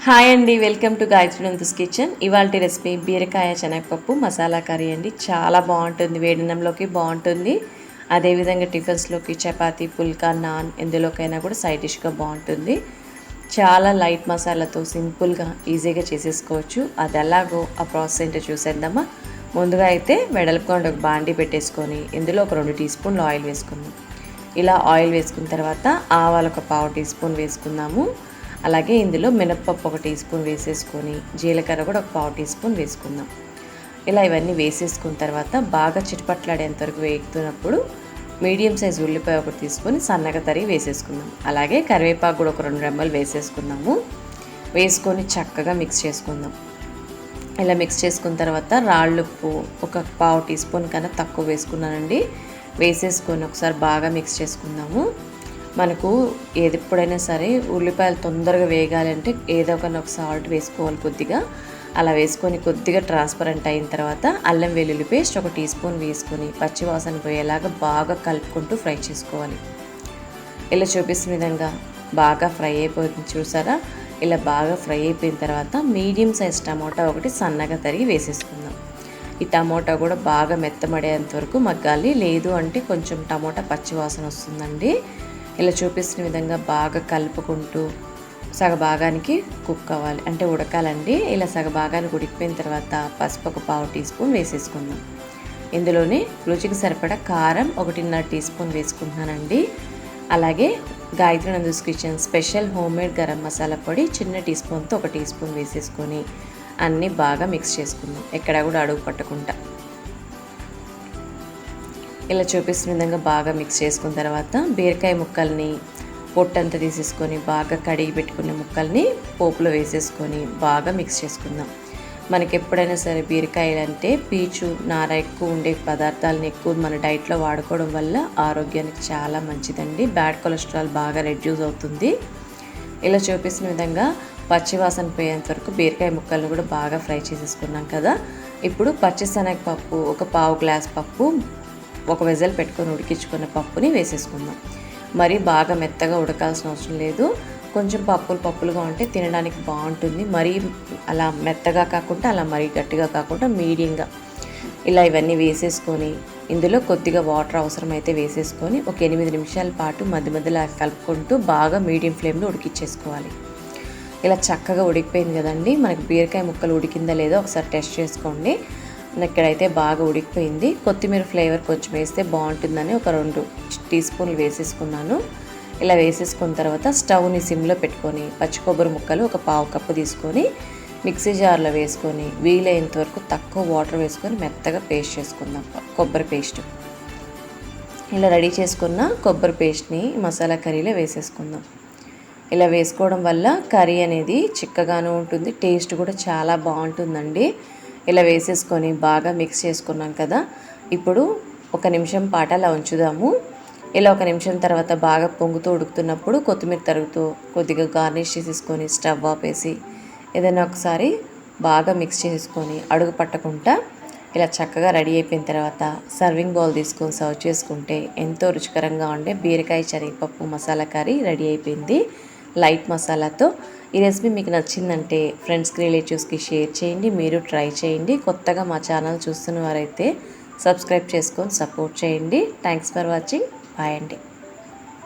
Hi అండి, welcome to Gayatri Nandu's kitchen. ఇవాళ recipe బీరకాయ శనగపప్పు మసాలా కర్రీ అండి. చాలా బాగుంటుంది, వేడిన్నంలోకి బాగుంటుంది, అదేవిధంగా టిఫిన్స్లోకి చపాతీ, పుల్కా, నాన్ ఎందులోకైనా కూడా సైడ్ డిష్గా బాగుంటుంది. చాలా లైట్ మసాలాతో సింపుల్గా ఈజీగా చేసేసుకోవచ్చు. అది ఎలాగో ఆ ప్రాసెస్ ఏంటో చూసేద్దామా. ముందుగా అయితే వెడల్పుగా ఒక బాండీ పెట్టేసుకొని ఇందులో ఒక 2 టీ స్పూన్లు ఆయిల్ వేసుకుందాం. ఇలా ఆయిల్ వేసుకున్న తర్వాత ఆవాలు ఒక 1/2 టీ స్పూన్ వేసుకుందాము. అలాగే ఇందులో మినప్పప్పు 1 టీ స్పూన్ వేసేసుకొని జీలకర్ర కూడా ఒక 1/2 టీ స్పూన్ వేసుకుందాం. ఇలా ఇవన్నీ వేసేసుకున్న తర్వాత బాగా చిటపట్లాడేంత వరకు వేగుతున్నప్పుడు మీడియం సైజ్ ఉల్లిపాయ ఒకటి తీసుకొని సన్నగా తరిగి వేసేసుకుందాం. అలాగే కరివేపాకు కూడా ఒక 2 రెమ్మలు వేసేసుకుందాము. వేసుకొని చక్కగా మిక్స్ చేసుకుందాం. ఇలా మిక్స్ చేసుకున్న తర్వాత రాళ్ళుప్పు ఒక 1/2 టీ స్పూన్ కన్నా తక్కువ వేసుకున్నానండి. వేసేసుకొని ఒకసారి బాగా మిక్స్ చేసుకుందాము. మనకు ఎప్పుడైనా సరే ఉల్లిపాయలు తొందరగా వేగాలంటే ఏదో ఒక సాల్ట్ వేసుకోవాలి కొద్దిగా. అలా వేసుకొని కొద్దిగా ట్రాన్స్పరెంట్ అయిన తర్వాత అల్లం వెల్లుల్లి పేస్ట్ 1 టీ స్పూన్ వేసుకొని పచ్చివాసన పోయేలాగా బాగా కలుపుకుంటూ ఫ్రై చేసుకోవాలి. ఇలా చూపిస్తున్న విధంగా బాగా ఫ్రై అయిపోతుంది చూసారా. ఇలా బాగా ఫ్రై అయిపోయిన తర్వాత మీడియం సైజ్ టమాటా ఒకటి సన్నగా తరిగి వేసేసుకుందాం. ఈ టమాటా కూడా బాగా మెత్తమడేంత వరకు మగ్గాలి, లేదు అంటే కొంచెం టమాటా పచ్చివాసన వస్తుందండి. ఇలా చూపిస్తున్న విధంగా బాగా కలుపుకుంటూ సగభాగానికి కుక్ అవ్వాలి, అంటే ఉడకాలండి. ఇలా సగభాగానికి ఉడికిపోయిన తర్వాత పసుపు ఒక 1/2 టీ స్పూన్ వేసేసుకుందాం. ఇందులోనే రుచికి సరిపడా కారం 1.5 టీ స్పూన్ వేసుకుంటున్నానండి. అలాగే Gayatri Nandu's kitchen special homemade garam masala పొడి చిన్న టీ స్పూన్తో 1 టీ స్పూన్ వేసేసుకొని అన్నీ బాగా మిక్స్ చేసుకుందాం, ఎక్కడ కూడా అడుగు పట్టకుండా. ఇలా చూపిస్తున్న విధంగా బాగా మిక్స్ చేసుకున్న తర్వాత బీరకాయ ముక్కల్ని పొట్టంతా తీసేసుకొని బాగా కడిగి పెట్టుకున్న ముక్కల్ని పోపులో వేసేసుకొని బాగా మిక్స్ చేసుకుందాం. మనకి ఎప్పుడైనా సరే బీరకాయలు అంటే పీచు నార ఎక్కువ ఉండే పదార్థాలను ఎక్కువ మన డైట్లో వాడుకోవడం వల్ల ఆరోగ్యానికి చాలా మంచిదండి. బ్యాడ్ కొలెస్ట్రాల్ బాగా రెడ్యూస్ అవుతుంది. ఇలా చూపిస్తున్న విధంగా పచ్చివాసన పోయేంత వరకు బీరకాయ ముక్కలను కూడా బాగా ఫ్రై చేసేసుకున్నాం కదా. ఇప్పుడు పచ్చిశనగపప్పు ఒక 1/2 గ్లాస్ పప్పు ఒక వెజల్ పెట్టుకొని ఉడికించుకున్న పప్పుని వేసేసుకుందాం. మరి బాగా మెత్తగా ఉడకాల్సిన అవసరం లేదు, కొంచెం పప్పులుగా ఉంటే తినడానికి బాగుంటుంది. మరీ అలా మెత్తగా కాకుండా అలా మరీ గట్టిగా కాకుండా మీడియంగా ఇలా ఇవన్నీ వేసేసుకొని ఇందులో కొద్దిగా వాటర్ అవసరమైతే వేసేసుకొని ఒక 8 నిమిషాల పాటు మధ్య మధ్యలో కలుపుకుంటూ బాగా మీడియం ఫ్లేమ్లో ఉడికించేసుకోవాలి. ఇలా చక్కగా ఉడికిపోయింది కదండి. మనకి బీరకాయ ముక్కలు ఉడికిందా లేదో ఒకసారి టెస్ట్ చేసుకోండి. ఇక్కడైతే బాగా ఉడికిపోయింది. కొత్తిమీర ఫ్లేవర్ కొంచెం వేస్తే బాగుంటుందని ఒక 2 టీ స్పూన్లు వేసేసుకున్నాను. ఇలా వేసేసుకున్న తర్వాత స్టవ్ని సిమ్లో పెట్టుకొని పచ్చి కొబ్బరి ముక్కలు ఒక 1/2 కప్పు తీసుకొని మిక్సీ జార్లో వేసుకొని వీలైనంత వరకు తక్కువ వాటర్ వేసుకొని మెత్తగా పేస్ట్ చేసుకుందాం. కొబ్బరి పేస్ట్ ఇలా రెడీ చేసుకున్న కొబ్బరి పేస్ట్ని మసాలా కర్రీలో వేసేసుకుందాం. ఇలా వేసుకోవడం వల్ల కర్రీ అనేది చిక్కగాను ఉంటుంది, టేస్ట్ కూడా చాలా బాగుంటుందండి. ఇలా వేసేసుకొని బాగా మిక్స్ చేసుకున్నాం కదా. ఇప్పుడు 1 నిమిషం పాటు అలా ఉంచుదాము. ఇలా 1 నిమిషం తర్వాత బాగా పొంగుతూ ఉడుకుతున్నప్పుడు కొత్తిమీర తరుగుతూ కొద్దిగా గార్నిష్ చేసేసుకొని స్టవ్ ఆపేసి ఏదైనా ఒకసారి బాగా మిక్స్ చేసుకొని అడుగు పట్టకుండా ఇలా చక్కగా రెడీ అయిపోయిన తర్వాత సర్వింగ్ బౌల్ తీసుకొని సర్వ్ చేసుకుంటే ఎంతో రుచికరంగా ఉండే బీరకాయ శనగపప్పు మసాలా కర్రీ రెడీ అయిపోయింది లైట్ మసాలాతో. ఈ రెసిపీ మీకు నచ్చిందంటే ఫ్రెండ్స్కి రిలేటివ్స్కి షేర్ చేయండి, మీరు ట్రై చేయండి. కొత్తగా మా ఛానల్ చూస్తున్న వారైతే సబ్స్క్రైబ్ చేసుకొని సపోర్ట్ చేయండి. Thanks for watching. బాయ్ అండి.